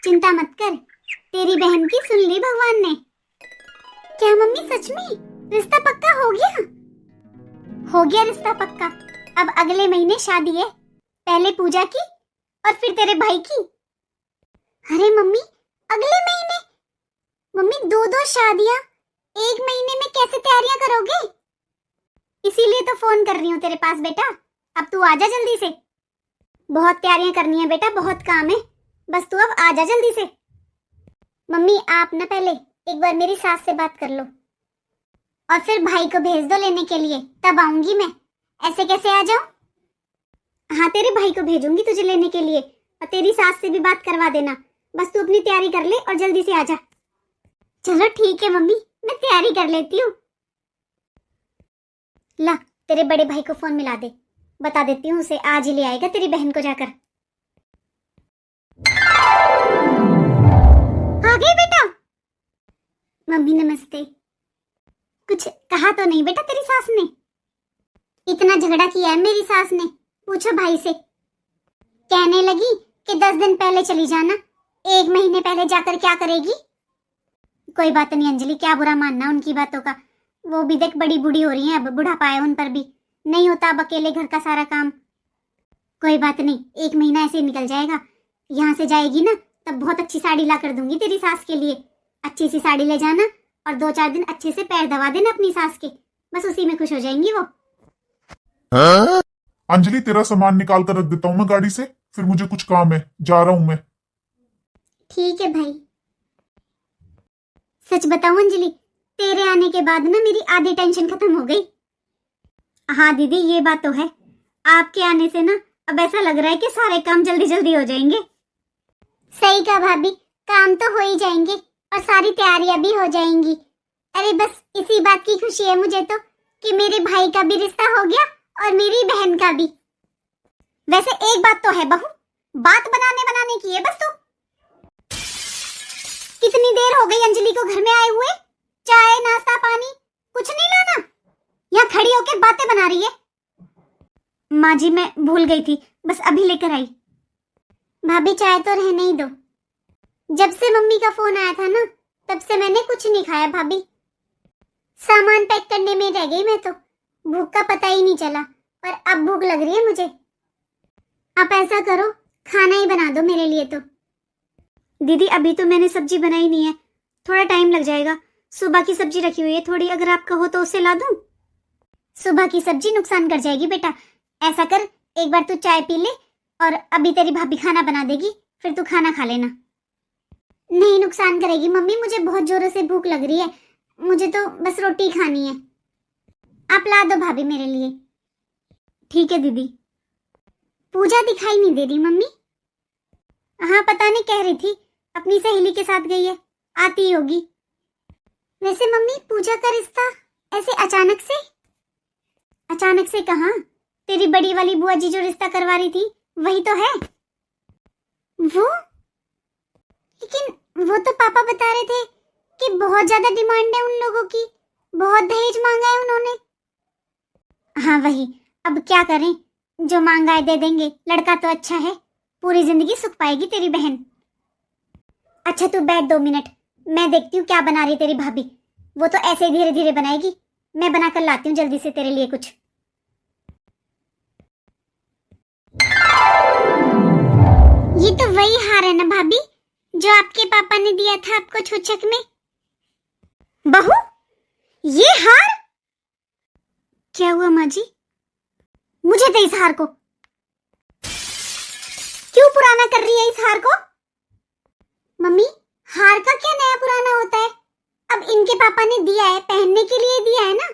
चिंता मत कर, तेरी बहन की सुन ली भगवान ने। क्या मम्मी सच में रिश्ता पक्का हो गया? हो गया रिश्ता पक्का। अब अगले महीने शादी है, पहले पूजा की और फिर तेरे भाई की। अरे मम्मी, अगले महीने? मम्मी दो दो शादियां एक महीने में कैसे तैयारियां करोगे? इसीलिए तो फोन कर रही हूँ तेरे पास बेटा। अब तू आजा जल्दी से। बहुत तैयारियां करनी है बेटा, बहुत काम है, बस तू अब आजा जल्दी से। मम्मी आप ना पहले एक बार मेरी सास से बात कर लो और फिर भाई को भेज दो लेने के लिए, तब आऊंगी मैं। ऐसे कैसे आ जाऊं? हाँ तेरे भाई को भेजूंगी तुझे लेने के लिए, और तेरी सास से भी बात करवा देना। बस तू अपनी तैयारी कर ले और जल्दी से आ जा। चलो ठीक है मम्मी, मैं तैयारी कर लेती हूँ। ला तेरे बड़े भाई को फोन मिला दे, बता देती हूँ उसे आज ही ले आएगा तेरी बहन को जाकर। आ गए बेटा? मम्मी नमस्ते। कुछ कहा तो नहीं बेटा तेरी सास ने? इतना झगड़ा किया है मेरी सास ने, पूछो भाई से। कहने लगी कि 10 दिन पहले चली जाना, 1 महीने पहले जाकर क्या करेगी। कोई बात नहीं अंजलि, क्या बुरा मानना उनकी बातों का। वो भी देख बड़ी बूढ़ी हो रही है, अब बुढ़ापा है उन पर भी, नहीं होता अब अकेले घर का सारा काम। कोई बात नहीं, 1 महीना ऐसे निकल जाएगा। यहाँ से जाएगी ना तब बहुत अच्छी साड़ी ला कर दूंगी तेरी सास के लिए। अच्छी सी साड़ी ले जाना और 2-4 दिन अच्छे से पैर दबा देना अपनी सास के, बस उसी में खुश हो जाएंगी वो। अंजलि तेरा सामान निकाल कर रख देता हूँ मैं गाड़ी से, फिर मुझे कुछ काम है, जा रहा हूँ मैं। ठीक है भाई। सच बताऊं अंजलि, तेरे आने के बाद ना मेरी आधी टेंशन खत्म हो गई। हाँ दीदी ये बात तो है, आपके आने से ना अब ऐसा लग रहा है कि सारे काम जल्दी जल्दी हो जाएंगे। सही कहा भाभी, काम तो हो ही जाएंगे और सारी तैयारियां भी हो जाएंगी। अरे बस इसी बात की खुशी है मुझे तो कि मेरे भाई का भी रिश्ता हो गया और मेरी बहन का भी। वैसे एक बात तो है बहू, बात बनाने की है बस। तो कितनी देर हो गई अंजलि को घर में आए हुए, चाय नाश्ता पानी कुछ नहीं लाना, यहाँ खड़ी होकर बातें बना रही है। माँ जी मैं भूल गई थी, बस अभी लेकर आई। भाभी चाय तो रहने ही दो, जब से मम्मी का फोन आया था ना तब से मैंने कुछ नहीं खाया भाभी। सामान पैक करने में रह गई मैं तो, भूख का पता ही नहीं चला, पर अब भूख लग रही है मुझे। आप ऐसा करो खाना ही बना दो मेरे लिए। तो दीदी अभी तो मैंने सब्जी बनाई नहीं है, थोड़ा टाइम लग जाएगा। सुबह की सब्जी रखी हुई है थोड़ी, अगर आप कहो तो उससे ला दूं। सुबह की सब्जी नुकसान कर जाएगी बेटा, ऐसा कर एक बार तू चाय पी ले और अभी तेरी भाभी खाना बना देगी, फिर तू खाना खा लेना। नहीं नुकसान करेगी मम्मी, मुझे बहुत जोरों से भूख लग रही है, मुझे तो बस रोटी खानी है। आप ला दो भाभी मेरे लिए। ठीक है दीदी। पूजा दिखाई नहीं दे रही मम्मी। हाँ पता नहीं, कह रही थी अपनी सहेली के साथ गई है, आती ही होगी। वैसे मम्मी पूजा का रिश्ता ऐसे अचानक से? अचानक से कहाँ, तेरी बड़ी वाली बुआ जी जो रिश्ता करवा रही थी वही तो है वो। लेकिन वो तो पापा बता रहे थे कि बहुत ज्यादा डिमांड है उन लोगों की, बहुत दहेज मांगा है उन्होंने। हाँ वही, अब क्या करें, जो मांगा है दे देंगे, लड़का तो अच्छा है, पूरी जिंदगी सुख पाएगी तेरी बहन। अच्छा तू बैठ 2 मिनट, मैं देखती हूँ क्या बना रही तेरी भाभी। वो तो ऐसे धीरे धीरे बनाएगी, मैं बना कर लाती हूँ जल्दी से तेरे लिए कुछ। ये तो वही हार है ना भाभी जो आपके पापा ने दिया था आपको छूछक में। बहू ये हार? क्या हुआ माँ जी? मुझे दे इस हार को। क्यों पुराना कर रही है इस हार को? मम्मी हार का क्या नया पुराना होता है, अब इनके पापा ने दिया है, पहनने के लिए दिया है ना,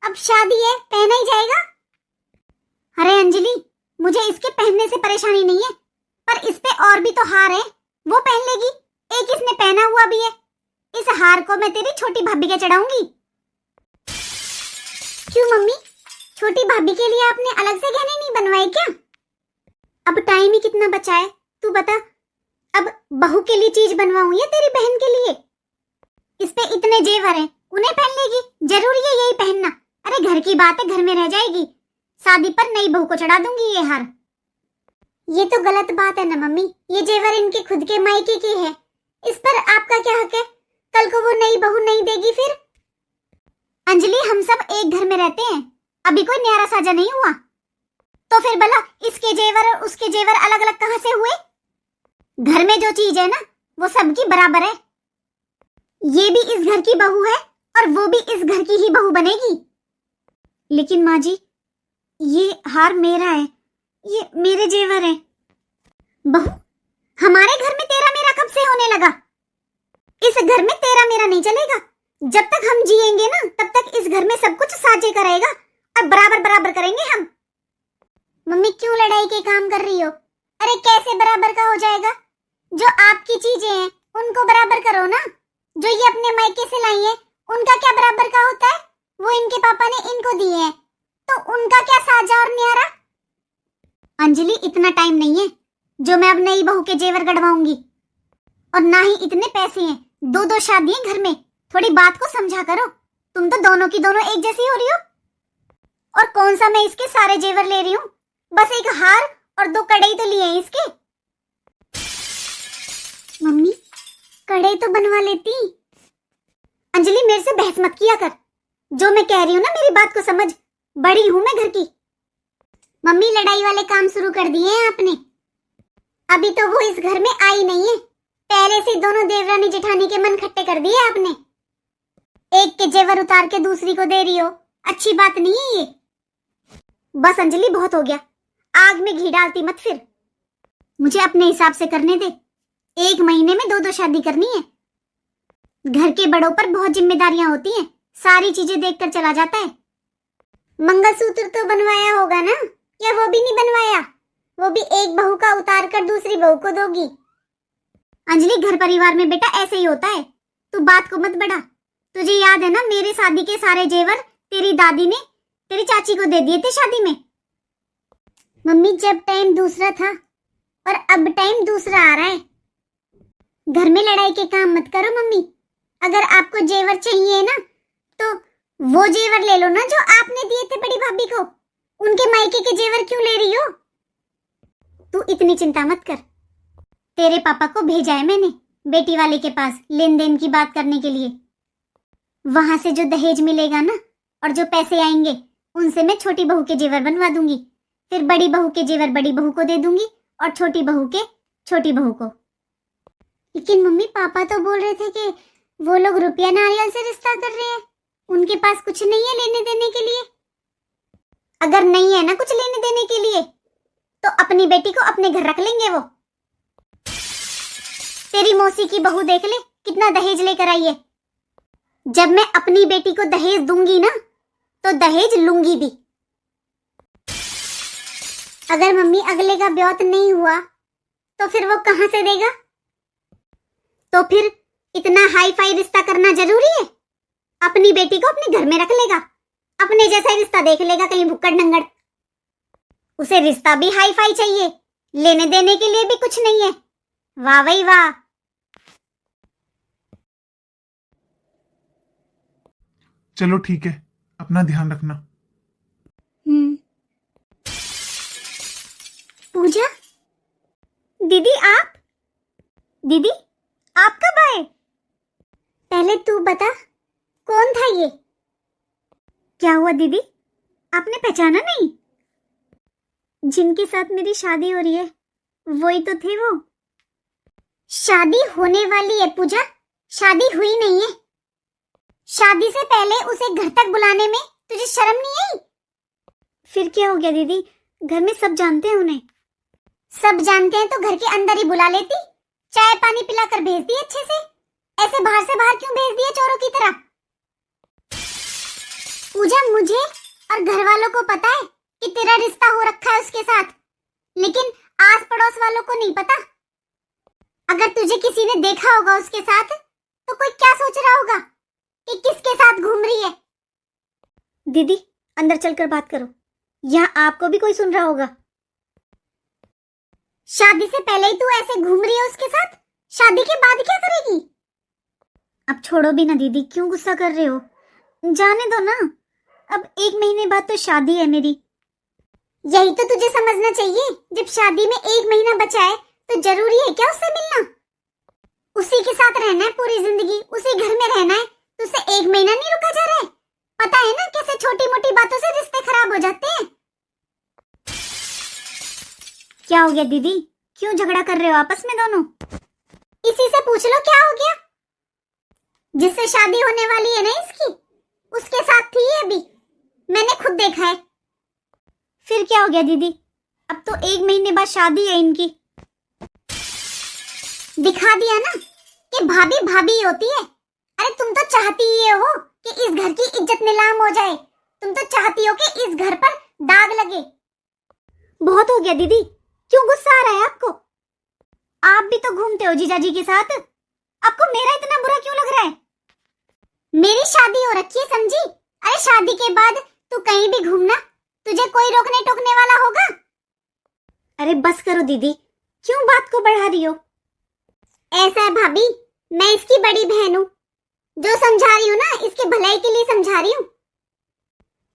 अब शादी है पहना ही जाएगा। अरे अंजलि मुझे इसके पहनने से परेशानी नहीं है, पर इस पे और भी तो हार है, वो पहन लेगी। एक इसने पहना हुआ भी है, इस हार को मैं तेरी छोटी भाभी के चढ़ाऊंगी। क्यों मम्मी, छोटी भाभी के लिए आपने अलग से गहने नहीं बनवाए क्या? अब टाइम ही कितना बचा है तू बता, अब बहू के लिए चीज बनवाऊं या तेरी बहन के लिए? इस पे इतने जेवर हैं, उन्हें पहन लेगी, जरूरी है यही पहनना? अरे घर की बात है, घर में रह जाएगी, शादी पर नई बहू को चढ़ा दूंगी ये हार। ये तो गलत बात है ना मम्मी, ये जेवर इनके खुद के मायके के है, इस पर आपका क्या हक है? कल को वो नई बहू नहीं देगी फिर? अंजलि, हम सब एक घर में रहते हैं, अभी कोई न्यारा साजा नहीं हुआ, तो फिर भला इसके जेवर और उसके जेवर अलग अलग कहां से हुए? घर में जो चीज है ना वो सबकी बराबर है। ये भी इस घर की बहू है और वो भी इस घर की ही बहू बनेगी। लेकिन माँ जी, ये हार मेरा है, ये मेरे जेवर है। बहू, हमारे घर में तेरा मेरा कब से होने लगा? इस घर में तेरा मेरा नहीं चलेगा। जब तक हम जिएंगे ना तब तक इस घर में सब कुछ साझे का रहेगा और बराबर बराबर करेंगे हम। मम्मी, क्यों लड़ाई के काम कर रही हो? अरे कैसे बराबर का हो जाएगा? जो आपकी चीजें हैं उनको बराबर करो ना। जो ये अपने मायके से लाई है उनका क्या बराबर का होता है? वो इनके पापा ने इनको दिए हैं, तो उनका क्या साझा और न्यारा? अंजलि, इतना टाइम नहीं है जो मैं अब नई बहू के जेवर गढ़वाऊंगी, और ना ही इतने पैसे हैं। दो दो शादियां घर में, थोड़ी बात को समझा करो। तुम तो दोनों की दोनों एक जैसी हो रही हो। और कौन सा मैं इसके सारे जेवर ले रही हूँ? बस एक हार और दो कड़े तो लिए हैं इसके। मम्मी, कड़े तो बनवा लेती। अंजलि, मेरे से बहस मत किया कर। जो मैं कह रही हूँ ना मेरी बात को समझ, बड़ी हूं मैं घर की। मम्मी, लड़ाई वाले काम शुरू कर दिए हैं आपने। अभी तो वो इस घर में आई नहीं है, पहले से दोनों देवरानी जेठानी के मन खट्टे कर दिए आपने। एक के जेवर उतार के दूसरी को दे रही हो, अच्छी बात नहीं है ये। बस अंजलि, बहुत हो गया, आग में घी डालती मत फिर। मुझे अपने हिसाब से करने दे। एक महीने में दो दो शादी करनी है। घर के बड़ों पर बहुत जिम्मेदारियां होती हैं, सारी चीजें देखकर चला जाता है। मंगलसूत्र तो बनवाया होगा ना, या वो भी नहीं बनवाया? वो भी एक बहू का उतार कर दूसरी बहू को दोगी। अंजलि, घर परिवार में बेटा ऐसे ही होता है, तू बात को मत बढ़ा। तुझे याद है ना, मेरे शादी के सारे जेवर तेरी दादी ने तेरी चाची को दे दिए थे शादी में। मम्मी, जब टाइम दूसरा था और अब टाइम दूसरा आ रहा है। घर में लड़ाई के काम मत करो मम्मी। अगर आपको जेवर चाहिए ना तो वो जेवर ले लो ना जो आपने दिए थे बड़ी भाभी को। उनके मायके के जेवर क्यों ले रही हो? तू इतनी चिंता मत कर। तेरे पापा को भेजा है मैंने बेटी वाले के पास लेन देन की बात करने के लिए। वहां से जो दहेज मिलेगा ना और जो पैसे आएंगे उनसे मैं छोटी बहू के जेवर बनवा दूंगी। फिर बड़ी बहू के जेवर बड़ी बहू को दे दूंगी और छोटी बहू के छोटी बहू को। लेकिन मम्मी, पापा तो बोल रहे थे कि वो लोग रुपया नारियल से रिश्ता कर रहे हैं, उनके पास कुछ नहीं है लेने देने के लिए। अगर नहीं है ना कुछ लेने देने के लिए तो अपनी बेटी को अपने घर रख लेंगे वो। तेरी मौसी की बहू देख ले कितना दहेज लेकर आई है। जब मैं अपनी बेटी को दहेज दूंगी ना तो दहेज लूंगी भी। अगर मम्मी अगले का ब्याह नहीं हुआ तो फिर वो कहां से देगा? तो फिर इतना हाई फाई रिश्ता करना जरूरी है? अपनी बेटी को अपने घर में रख लेगा, अपने जैसा रिश्ता देख लेगा कहीं भुक्कड़ नंगड़। उसे रिश्ता भी हाई फाई चाहिए, लेने देने के लिए भी कुछ नहीं है। वाह भाई वाह। चलो ठीक है, अपना ध्यान रखना। पूजा दीदी, आप दीदी आप कब आए? पहले तू बता, कौन था ये? क्या हुआ दीदी, आपने पहचाना नहीं? जिनके साथ मेरी शादी हो रही है वही तो थे वो। शादी होने वाली है पूजा, शादी हुई नहीं है। शादी से पहले उसे घर तक बुलाने में तुझे शर्म नहीं आई? फिर क्या हो गया दीदी, घर में सब जानते हैं उन्हें। सब जानते हैं तो घर के अंदर ही बुला लेती, चाय पानी पिलाकर भेज दी अच्छे से। ऐसे बाहर से बाहर क्यों भेज दिया चोरों की तरह? पूजा, मुझे और घर वालों को पता है कि तेरा रिश्ता हो रखा है उसके साथ, लेकिन आस पड़ोस वालों को नहीं पता। अगर तुझे किसी ने देखा होगा उसके साथ तो कोई क्या सोच रहा होगा कि किसके साथ घूम रही है। दीदी अंदर चलकर बात करो, यहाँ आपको भी कोई सुन रहा होगा। शादी से पहले ही तू ऐसे घूम रही है उसके साथ, शादी के बाद क्या करेगी? अब छोड़ो भी ना दीदी, क्यों गुस्सा कर रहे हो? जाने दो ना, अब 1 महीने बाद तो शादी है मेरी। यही तो तुझे समझना चाहिए। जब शादी में 1 महीना बचा है तो जरूरी है क्या उससे मिलना? उसी के साथ रहना है पूरी जिंदगी, उसी घर में रहना है, तो उससे 1 महीना नहीं रुका जा रहा है? पता है ना कैसे छोटी मोटी बातों से रिश्ते खराब हो जाते हैं। क्या हो गया दीदी, क्यों झगड़ा कर रहे हो आपस में दोनों? इसी से पूछ लो क्या हो गया। जिससे शादी होने वाली है ना इसकी, उसके साथ थी ये अभी, मैंने खुद देखा है। फिर क्या हो गया दीदी, अब तो 1 महीने बाद शादी है इनकी। दिखा दिया ना कि भाभी भाभी ही होती है। अरे तुम तो चाहती ही ये हो कि इस घर की इज्जत नीलाम हो जाए, तुम तो चाहती हो कि इस घर पर दाग लगे। बहुत हो गया दीदी, क्यों गुस्सा आ रहा है आपको? आप भी तो घूमते हो जीजाजी के साथ, आपको मेरा इतना बुरा क्यों लग रहा है? मेरी शादी हो रखी है समझी। अरे शादी के बाद तू कहीं भी घूमना, तुझे कोई रोकने टोकने वाला होगा? अरे बस करो दीदी, क्यों बात को बढ़ा रही हो? ऐसा है भाभी, मैं इसकी बड़ी बहन हूँ, जो समझा रही हूँ ना इसके भलाई के लिए समझा रही हूँ।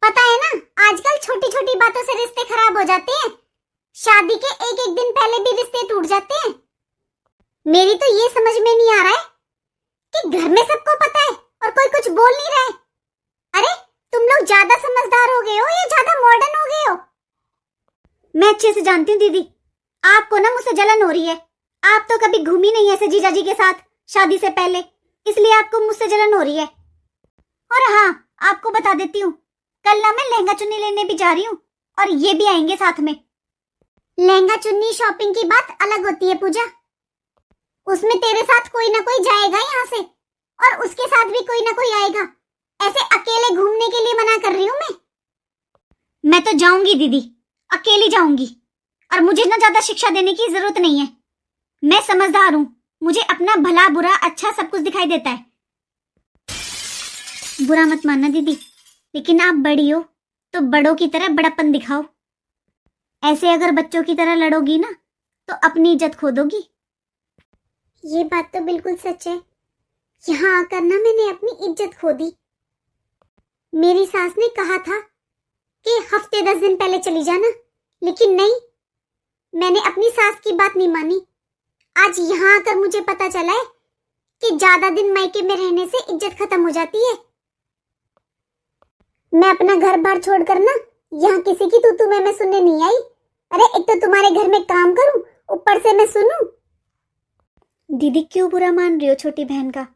पता है ना आजकल छोटी छोटी बातों से रिश्ते खराब हो जाते हैं, शादी के 1-1 दिन पहले भी रिश्ते टूट जाते हैं। मेरी तो ये समझ में नहीं आ रहा है कि घर में सबको पता है और कोई कुछ बोल नहीं रहा है। अरे तुम लोग ज्यादा समझदार हो गए हो या ज्यादा मॉडर्न हो गए हो? मैं अच्छे से जानती हूँ दीदी, आपको ना मुझसे जलन हो रही है। आप तो कभी घूमी नहीं ऐसे जीजाजी के साथ शादी से पहले, इसलिए आपको मुझसे जलन हो रही है। और हाँ, आपको बता देती हूँ, कल ना मैं लहंगा चुन्नी लेने भी जा रही हूँ और ये भी आएंगे साथ में। लहंगा चुन्नी शॉपिंग की बात अलग होती है पूजा, उसमें तेरे साथ कोई ना कोई जाएगा यहाँ से और उसके साथ भी कोई ना कोई आएगा। ऐसे अकेले घूमने के लिए मना कर रही हूँ मैं तो जाऊंगी दीदी, अकेली जाऊंगी, और मुझे ना ज्यादा शिक्षा देने की जरूरत नहीं है। मैं समझदार हूँ, मुझे अपना भला बुरा अच्छा सब कुछ दिखाई देता है। बुरा मत मानना दीदी, लेकिन आप बड़ी हो तो बड़ों की तरह बड़प्पन दिखाओ। ऐसे अगर बच्चों की तरह लड़ोगी ना तो अपनी इज्जत खो दोगी। ये बात तो बिल्कुल सच है, यहाँ आकर ना मैंने अपनी इज्जत खो दी। मेरी सास ने कहा था कि हफ्ते 10 दिन पहले चली जाना, लेकिन नहीं, मैंने अपनी सास की बात नहीं मानी। आज यहाँ आकर मुझे पता चला है कि ज्यादा दिन मायके में रहने से इज्जत खत्म हो जाती है। मैं अपना घर बार छोड़कर ना यहाँ किसी की तू मैं सुनने नहीं आई। अरे एक तो तुम्हारे घर में काम करूं, ऊपर से मैं सुनूं। दीदी क्यों बुरा मान रही हो छोटी बहन का?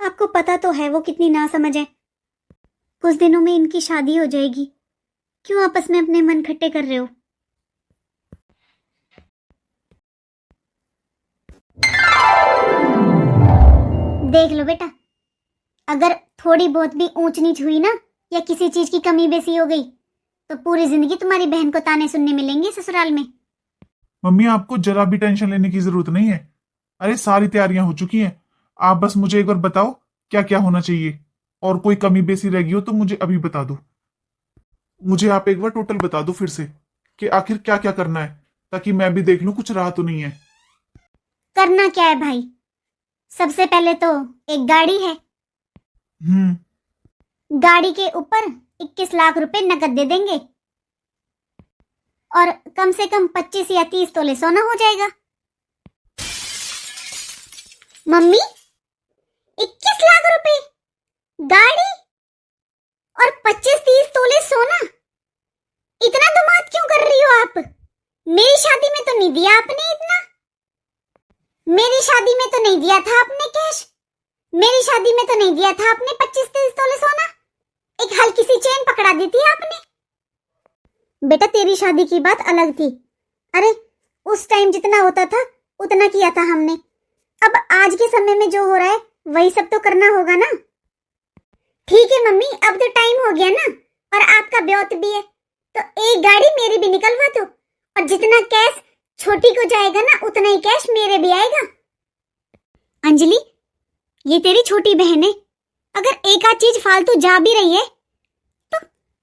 आपको पता तो है वो कितनी नासमझ है। कुछ दिनों में इनकी शादी हो जाएगी, क्यों आपस में अपने मन खट्टे कर रहे हो? देख लो बेटा, अगर थोड़ी बहुत भी ऊंच नीच हुई ना या किसी चीज की कमी बेसी हो गई तो पूरी जिंदगी तुम्हारी बहन को ताने सुनने मिलेंगे ससुराल में। मम्मी आपको जरा भी टेंशन लेने की जरूरत नहीं है। अरे सारी तैयारियां हो चुकी हैं, आप बस मुझे एक बार बताओ क्या क्या होना चाहिए, और कोई कमी बेसी रह गई हो तो मुझे अभी बता दो। मुझे आप एक बार टोटल बता दो फिर से कि आखिर क्या क्या करना है, ताकि मैं भी देख लूं कुछ रहा तो नहीं है। करना क्या है भाई, सबसे पहले तो एक गाड़ी है। गाड़ी के ऊपर 21 लाख रुपए नकद दे देंगे और कम से कम 25 या 30 तोले सोना हो जाएगा। मम्मी 21 लाख रुपए गाड़ी और 25-30 तोले सोना, इतना धमाल क्यों कर रही हो आप? मेरी शादी में तो नहीं दिया आपने इतना, मेरी शादी में तो नहीं दिया था आपने कैश, मेरी शादी में तो नहीं दिया था आपने 25-30 तोले सोना, एक हल्की सी चेन पकड़ा दी थी आपने। बेटा तेरी शादी की बात अलग थी, अरे उस टाइम जितना होता था उतना किया था हमने, अब आज के समय में जो हो रहा है वही सब तो करना होगा ना। ठीक है मम्मी, अब तो टाइम हो गया ना, और आपका ब्योत भी है तो एक गाड़ी मेरी भी निकलवा दो, और जितना कैश छोटी को जाएगा ना उतना ही कैश मेरे भी आएगा। अंजलि ये तेरी छोटी बहन है, अगर एक आध चीज फालतू जा भी रही है तो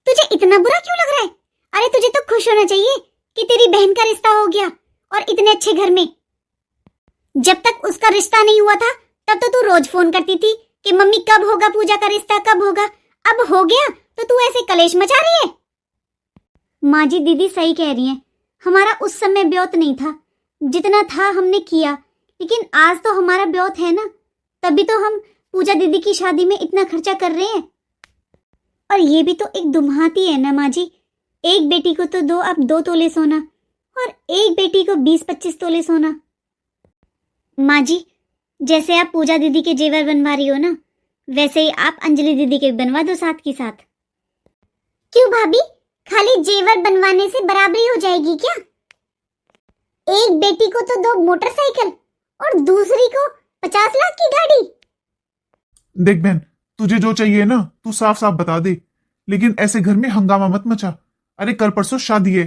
तुझे इतना बुरा क्यों लग रहा है? अरे तुझे तो खुश होना चाहिए कि तेरी बहन का रिश्ता हो गया और इतने अच्छे घर में। जब तक उसका रिश्ता नहीं हुआ था तब तो तू रोज फोन करती थी कि मम्मी कब होगा पूजा का रिश्ता, कब होगा। अब हो गया तो तू ऐसे कलेश मचा रही है। माँ जी, दीदी सही कह रही हैं। हमारा उस समय ब्योत नहीं था, जितना था हमने किया, लेकिन आज तो हमारा ब्योत है ना, तभी तो हम पूजा दीदी की शादी में इतना खर्चा कर रहे हैं। और ये भी तो एक दुम्हाती है ना माँ जी, एक बेटी को तो दो, आप 2 तोले सोना, और एक बेटी को 20-25 तोले सोना। माँ जी, जैसे आप पूजा दीदी के जेवर बनवा रही हो ना, वैसे ही आप अंजलि दीदी के बनवा दो साथ के साथ। क्यों भाभी, खाली जेवर बनवाने से बराबरी हो जाएगी क्या? एक बेटी को तो 2 मोटरसाइकिल और दूसरी को 50 लाख की गाड़ी। देख बहन, तुझे जो चाहिए ना तू साफ साफ बता दे, लेकिन ऐसे घर में हंगामा मत मचा। अरे कल परसों शादी है।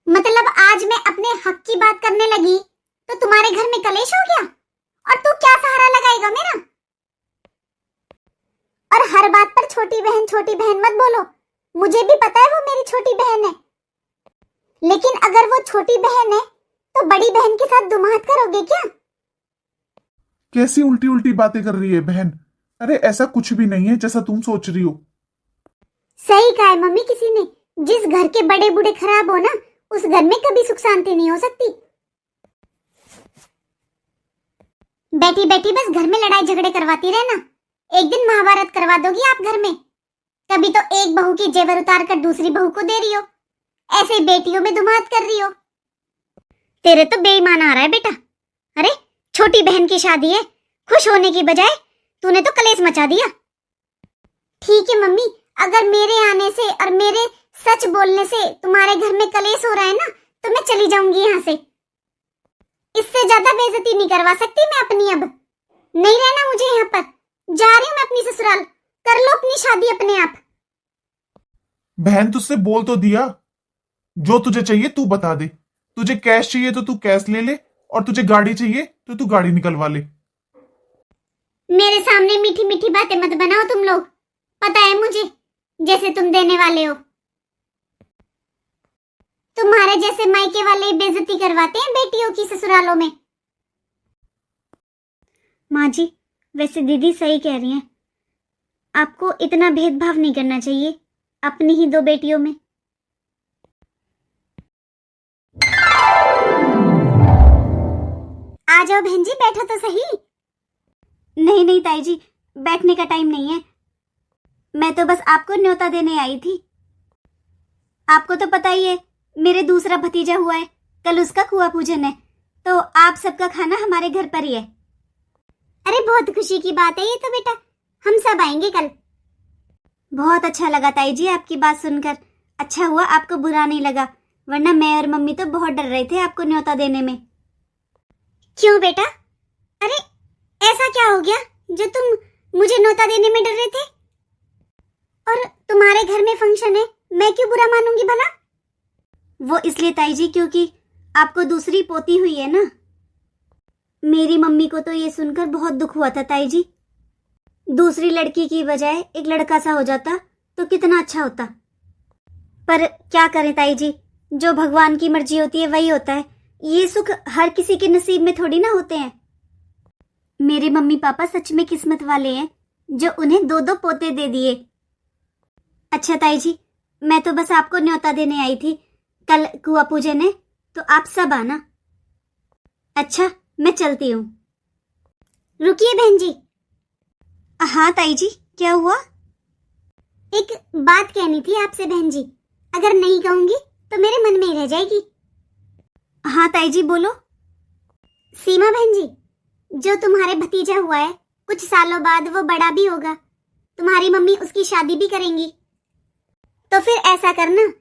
मतलब आज मैं अपने हक की बात करने लगी तो तुम्हारे घर में कलेश हो गया, और तू क्या सहारा लगाएगा मेरा? और हर बात पर छोटी बहन मत बोलो। मुझे भी पता है वो मेरी छोटी बहन है, लेकिन अगर वो छोटी बहन है तो बड़ी बहन के साथ दुमात करोगे क्या? कैसी उल्टी उल्टी बातें कर रही है बहन। अरे ऐसा कुछ भी नहीं है जैसा तुम सोच रही हो। सही कहा है मम्मी किसी ने, जिस घर के बड़े बूढ़े खराब हो ना, उस घर में कभी सुख शांति नहीं हो सकती। बैठी बैठी बस घर में लड़ाई झगड़े करवाती रहना, एक दिन महाभारत करवा दोगी आप घर में। कभी तो एक बहू की जेवर उतार कर दूसरी बहू को दे रही हो, ऐसे बेटियों में दुमात कर रही हो। तेरे तो बेईमान आ रहा है बेटा। अरे छोटी बहन की शादी है, खुश होने की बजाय तूने तो कलेश मचा दिया। ठीक है मम्मी, अगर मेरे आने से और मेरे सच बोलने से तुम्हारे घर में कलेश हो रहा है ना, तो मैं चली जाऊंगी यहाँ से। इससे ज्यादा बेइज्जती नहीं करवा सकती मैं अपनी। अब नहीं रहना मुझे यहाँ पर, जा रही हूँ मैं अपनी ससुराल। कर लो अपनी शादी अपने आप। बहन तुझसे बोल तो दिया, जो तुझे चाहिए तू बता दे। तुझे कैश चाहिए तो तू कैश ले ले, और तुझे गाड़ी चाहिए तो तू गाड़ी निकलवा ले। मेरे सामने मीठी मीठी बातें मत बनाओ तुम लोग, पता है मुझे जैसे तुम देने वाले हो। तुम्हारे जैसे मायके वाले बेइज्जती करवाते हैं बेटियों की ससुरालों में। माँ जी, वैसे दीदी सही कह रही हैं, आपको इतना भेदभाव नहीं करना चाहिए अपनी ही 2 बेटियों में। आ जाओ बहन जी, बैठो तो सही। नहीं ताई जी, बैठने का टाइम नहीं है, मैं तो बस आपको न्योता देने आई थी। आपको तो पता ही है मेरे दूसरा भतीजा हुआ है, कल उसका कुआं पूजन है, तो आप सबका खाना हमारे घर पर ही है। अरे बहुत खुशी की बात है ये तो बेटा, हम सब आएंगे कल। बहुत अच्छा लगा ताई जी आपकी बात सुनकर, अच्छा हुआ आपको बुरा नहीं लगा, वरना मैं और मम्मी तो बहुत डर रहे थे आपको न्योता देने में। क्यों बेटा? अरे ऐसा क्या हो गया जो तुम मुझे न्योता देने में डर रहे थे? और तुम्हारे घर में फंक्शन है, मैं क्यों बुरा मानूंगी भला? वो इसलिए ताई जी क्योंकि आपको दूसरी पोती हुई है ना। मेरी मम्मी को तो ये सुनकर बहुत दुख हुआ था ताई जी, दूसरी लड़की की बजाय एक लड़का सा हो जाता तो कितना अच्छा होता। पर क्या करें ताई जी, जो भगवान की मर्जी होती है वही होता है, ये सुख हर किसी के नसीब में थोड़ी ना होते हैं। मेरे मम्मी पापा सच में किस्मत वाले हैं जो उन्हें 2-2 पोते दे दिए। अच्छा ताई जी, मैं तो बस आपको न्योता देने आई थी, कल कुआं पूजन है तो आप सब आना। अच्छा मैं चलती हूँ। रुकिए बहन जी। हाँ ताई जी, क्या हुआ? एक बात कहनी थी आपसे बहन जी, अगर नहीं कहूंगी तो मेरे मन में ही रह जाएगी। हाँ ताई जी बोलो। सीमा बहन जी, जो तुम्हारे भतीजा हुआ है, कुछ सालों बाद वो बड़ा भी होगा, तुम्हारी मम्मी उसकी शादी भी करेंगी, तो फिर ऐसा करना,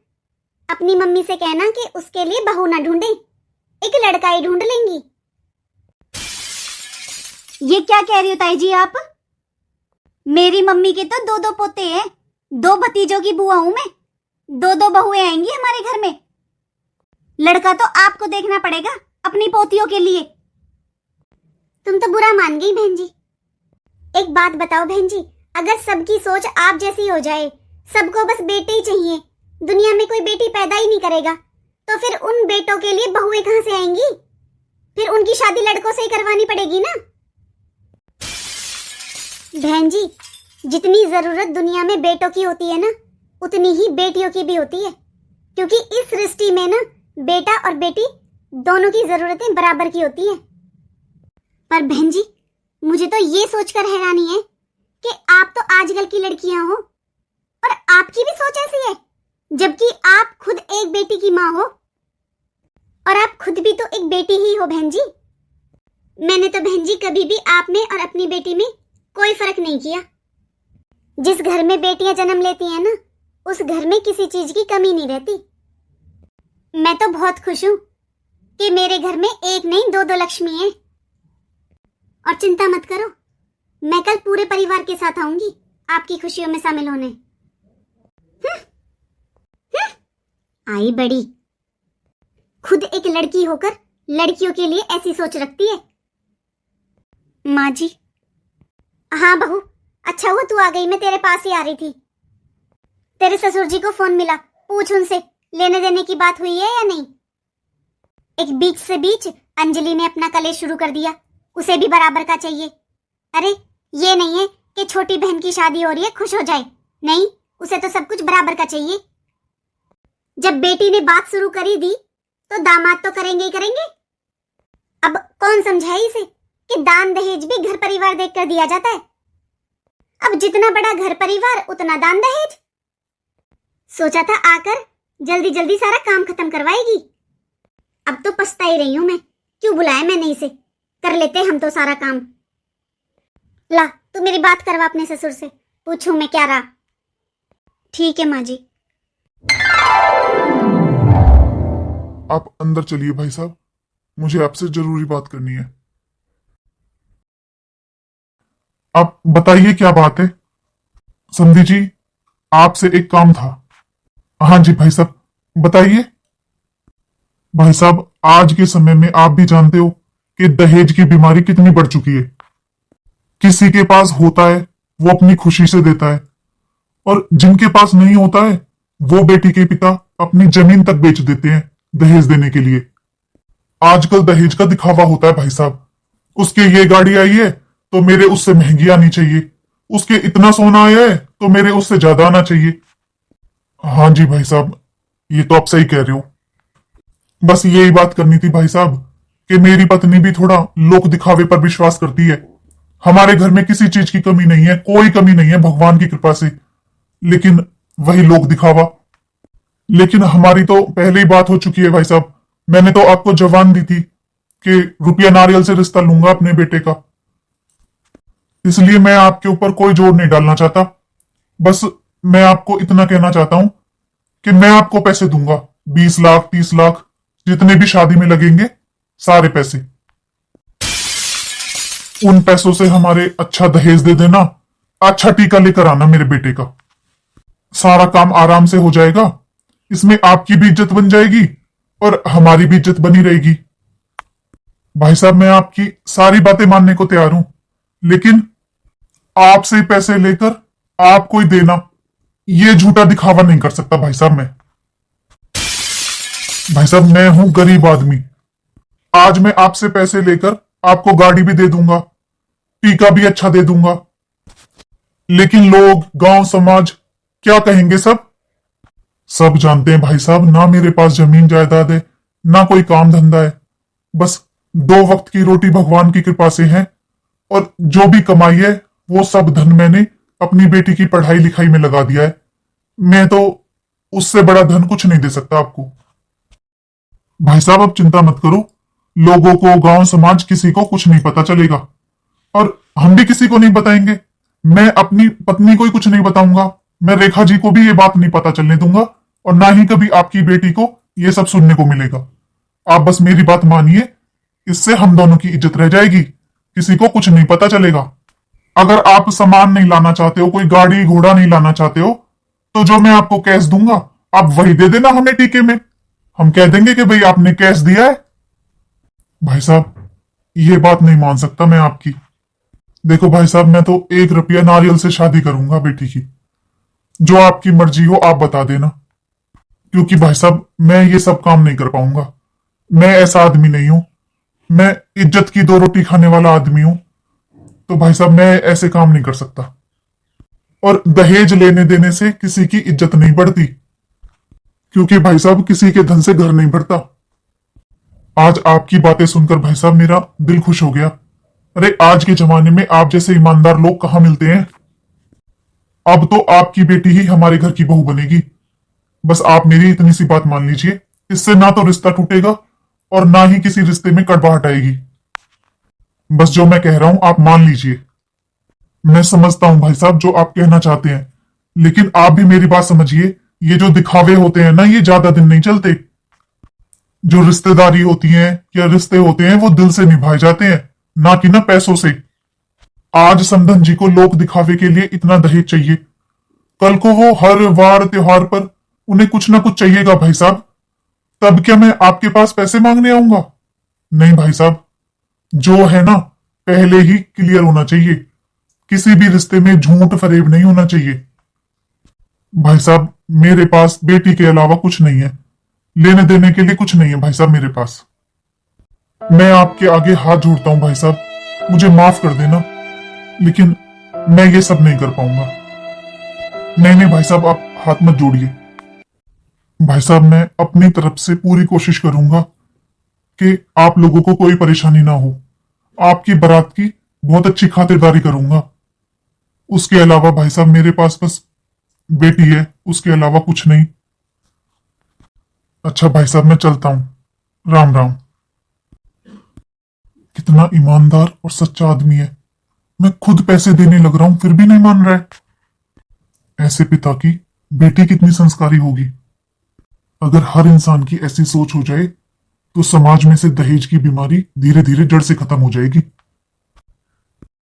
अपनी मम्मी से कहना कि उसके लिए बहू ना ढूंढे, एक लड़का ही ढूंढ लेंगी। ये क्या कह रही हो ताई जी आप? मेरी मम्मी के तो 2-2 पोते हैं, 2 भतीजों की बुआ हूं मैं, 2-2 बहुएं आएंगी हमारे घर में। लड़का तो आपको देखना पड़ेगा अपनी पोतियों के लिए। तुम तो बुरा मान गई बहन जी। एक बात बताओ बहन जी, अगर सबकी सोच आप जैसी हो जाए, सबको बस बेटे ही चाहिए, दुनिया में कोई बेटी पैदा ही नहीं करेगा, तो फिर उन बेटों के लिए बहुएं कहां से आएंगी? फिर उनकी शादी लड़कों से ही करवानी पड़ेगी ना। बहन जी, जितनी जरूरत दुनिया में बेटों की होती है ना, उतनी ही बेटियों की भी होती है। क्योंकि इस सृष्टि में ना बेटा और बेटी दोनों की जरूरतें बराबर की होती हैं। पर बहन जी, मुझे तो ये सोचकर हैरानी है कि आप तो आजकल की लड़कियां हो और आपकी भी सोच ऐसी है, जबकि आप खुद एक बेटी की माँ हो और आप खुद भी तो एक बेटी ही हो बहन जी। मैंने तो बहन जी कभी भी आप में और अपनी बेटी में कोई फर्क नहीं किया। जिस घर में बेटियां जन्म लेती हैं ना, उस घर में किसी चीज की कमी नहीं रहती। मैं तो बहुत खुश हूं कि मेरे घर में एक नहीं दो दो लक्ष्मी है। और चिंता मत करो, मैं कल पूरे परिवार के साथ आऊंगी आपकी खुशियों में शामिल होने। आई बड़ी, खुद एक लड़की होकर लड़कियों के लिए ऐसी सोच रखती है। माँ जी। हाँ बहू, अच्छा हुआ तू आ गई, मैं तेरे पास ही आ रही थी। तेरे ससुर जी को फोन मिला, पूछ उनसे लेने देने की बात हुई है या नहीं। एक बीच से बीच अंजलि ने अपना कलेश शुरू कर दिया, उसे भी बराबर का चाहिए। अरे ये नहीं है कि छोटी बहन की शादी हो रही है खुश हो जाए, नहीं, उसे तो सब कुछ बराबर का चाहिए। जब बेटी ने बात शुरू करी दी तो दामाद तो करेंगे ही करेंगे। अब कौन समझाए इसे कि दान दहेज भी घर परिवार देखकर दिया जाता है। अब जितना बड़ा घर परिवार उतना दान दहेज। सोचा था आकर जल्दी जल्दी सारा काम खत्म करवाएगी। अब तो पछता ही रही हूं मैं, क्यों बुलाया मैंने इसे, कर लेते हम तो सारा काम। ला तू मेरी बात करवा अपने ससुर से, पूछूं मैं क्या रहा। ठीक है माँ जी। आप अंदर चलिए भाई साहब, मुझे आपसे जरूरी बात करनी है। आप बताइए क्या बात है। समधी जी, आपसे एक काम था। हाँ जी भाई साहब, बताइए। भाई साहब, आज के समय में आप भी जानते हो कि दहेज की बीमारी कितनी बढ़ चुकी है। किसी के पास होता है वो अपनी खुशी से देता है, और जिनके पास नहीं होता है वो बेटी के पिता अपनी जमीन तक बेच देते हैं दहेज देने के लिए। आजकल दहेज का दिखावा होता है भाई साहब। उसके ये गाड़ी आई है तो मेरे उससे महंगी आनी चाहिए, उसके इतना सोना आया है तो मेरे उससे ज्यादा आना चाहिए। हाँ जी भाई साहब, ये तो आप सही कह रहे हो। बस यही बात करनी थी भाई साहब कि मेरी पत्नी भी थोड़ा लोक दिखावे पर विश्वास करती है। हमारे घर में किसी चीज की कमी नहीं है, कोई कमी नहीं है भगवान की कृपा से, लेकिन वही लोक दिखावा। लेकिन हमारी तो पहले ही बात हो चुकी है भाई साहब। मैंने तो आपको जवान दी थी कि रुपया नारियल से रिश्ता लूंगा अपने बेटे का, इसलिए मैं आपके ऊपर कोई जोर नहीं डालना चाहता। बस मैं आपको इतना कहना चाहता हूं कि मैं आपको पैसे दूंगा, 20 लाख 30 लाख जितने भी शादी में लगेंगे, सारे पैसे। उन पैसों से हमारे अच्छा दहेज दे देना, अच्छा टीका लेकर आना मेरे बेटे का। सारा काम आराम से हो जाएगा, इसमें आपकी भी इज्जत बन जाएगी और हमारी भी इज्जत बनी रहेगी। भाई साहब, मैं आपकी सारी बातें मानने को तैयार हूं, लेकिन आपसे पैसे लेकर आपको ही देना, ये झूठा दिखावा नहीं कर सकता भाई साहब मैं। भाई साहब, मैं हूं गरीब आदमी। आज मैं आपसे पैसे लेकर आपको गाड़ी भी दे दूंगा, टीका भी अच्छा दे दूंगा, लेकिन लोग, गांव, समाज क्या कहेंगे? सब जानते हैं भाई साहब, ना मेरे पास जमीन जायदाद है, ना कोई काम धंधा है। बस 2 वक्त की रोटी भगवान की कृपा से है, और जो भी कमाई है वो सब धन मैंने अपनी बेटी की पढ़ाई लिखाई में लगा दिया है। मैं तो उससे बड़ा धन कुछ नहीं दे सकता आपको। भाई साहब, अब चिंता मत करो, लोगों को, गांव, समाज, किसी को कुछ नहीं पता चलेगा, और हम भी किसी को नहीं बताएंगे। मैं अपनी पत्नी को ही कुछ नहीं बताऊंगा, मैं रेखा जी को भी ये बात नहीं पता चलने दूंगा, और ना ही कभी आपकी बेटी को ये सब सुनने को मिलेगा। आप बस मेरी बात मानिए, इससे हम दोनों की इज्जत रह जाएगी, किसी को कुछ नहीं पता चलेगा। अगर आप सामान नहीं लाना चाहते हो, कोई गाड़ी घोड़ा नहीं लाना चाहते हो, तो जो मैं आपको कैश दूंगा आप वही दे देना हमें टीके में। हम कह देंगे कि भाई आपने कैश दिया है। भाई साहब, ये बात नहीं मान सकता मैं आपकी। देखो भाई साहब, मैं तो 1 रुपया नारियल से शादी करूंगा बेटी की। जो आपकी मर्जी हो आप बता देना, क्योंकि भाई साहब मैं ये सब काम नहीं कर पाऊंगा। मैं ऐसा आदमी नहीं हूं, मैं इज्जत की 2 रोटी खाने वाला आदमी हूं। तो भाई साहब मैं ऐसे काम नहीं कर सकता। और दहेज लेने देने से किसी की इज्जत नहीं बढ़ती, क्योंकि भाई साहब किसी के धन से घर नहीं भरता। आज आपकी बातें सुनकर भाई साहब मेरा दिल खुश हो गया। अरे आज के जमाने में आप जैसे ईमानदार लोग कहाँ मिलते हैं। अब तो आपकी बेटी ही हमारे घर की बहू बनेगी। बस आप मेरी इतनी सी बात मान लीजिए, इससे ना तो रिश्ता टूटेगा और ना ही किसी रिश्ते में कड़वाहट आएगी। बस जो मैं कह रहा हूं आप मान लीजिए। मैं समझता हूं भाई साहब जो आप कहना चाहते हैं, लेकिन आप भी मेरी बात समझिए। ये जो दिखावे होते हैं ना, ये ज्यादा दिन नहीं चलते। जो रिश्तेदारी होती है या रिश्ते होते हैं वो दिल से निभाए जाते हैं, ना कि ना पैसों से। आज समधन जी को लोग दिखावे के लिए इतना दहेज चाहिए, कल को वो हर वार त्योहार पर उन्हें कुछ ना कुछ चाहिएगा भाई साहब। तब क्या मैं आपके पास पैसे मांगने आऊंगा? नहीं भाई साहब, जो है ना पहले ही क्लियर होना चाहिए। किसी भी रिश्ते में झूठ फरेब नहीं होना चाहिए। भाई साहब मेरे पास बेटी के अलावा कुछ नहीं है, लेने देने के लिए कुछ नहीं है भाई साहब मेरे पास। मैं आपके आगे हाथ जोड़ता हूं भाई साहब, मुझे माफ कर देना, लेकिन मैं ये सब नहीं कर पाऊंगा। नहीं नहीं भाई साहब आप हाथ मत जोड़िए। भाई साहब मैं अपनी तरफ से पूरी कोशिश करूंगा कि आप लोगों को कोई परेशानी ना हो। आपकी बारात की बहुत अच्छी खातिरदारी करूंगा। उसके अलावा भाई साहब मेरे पास बस बेटी है, उसके अलावा कुछ नहीं। अच्छा भाई साहब मैं चलता हूं, राम राम। कितना ईमानदार और सच्चा आदमी है। मैं खुद पैसे देने लग रहा हूं फिर भी नहीं मान रहा है। ऐसे पिता की बेटी कितनी संस्कारी होगी। अगर हर इंसान की ऐसी सोच हो जाए तो समाज में से दहेज की बीमारी धीरे धीरे जड़ से खत्म हो जाएगी।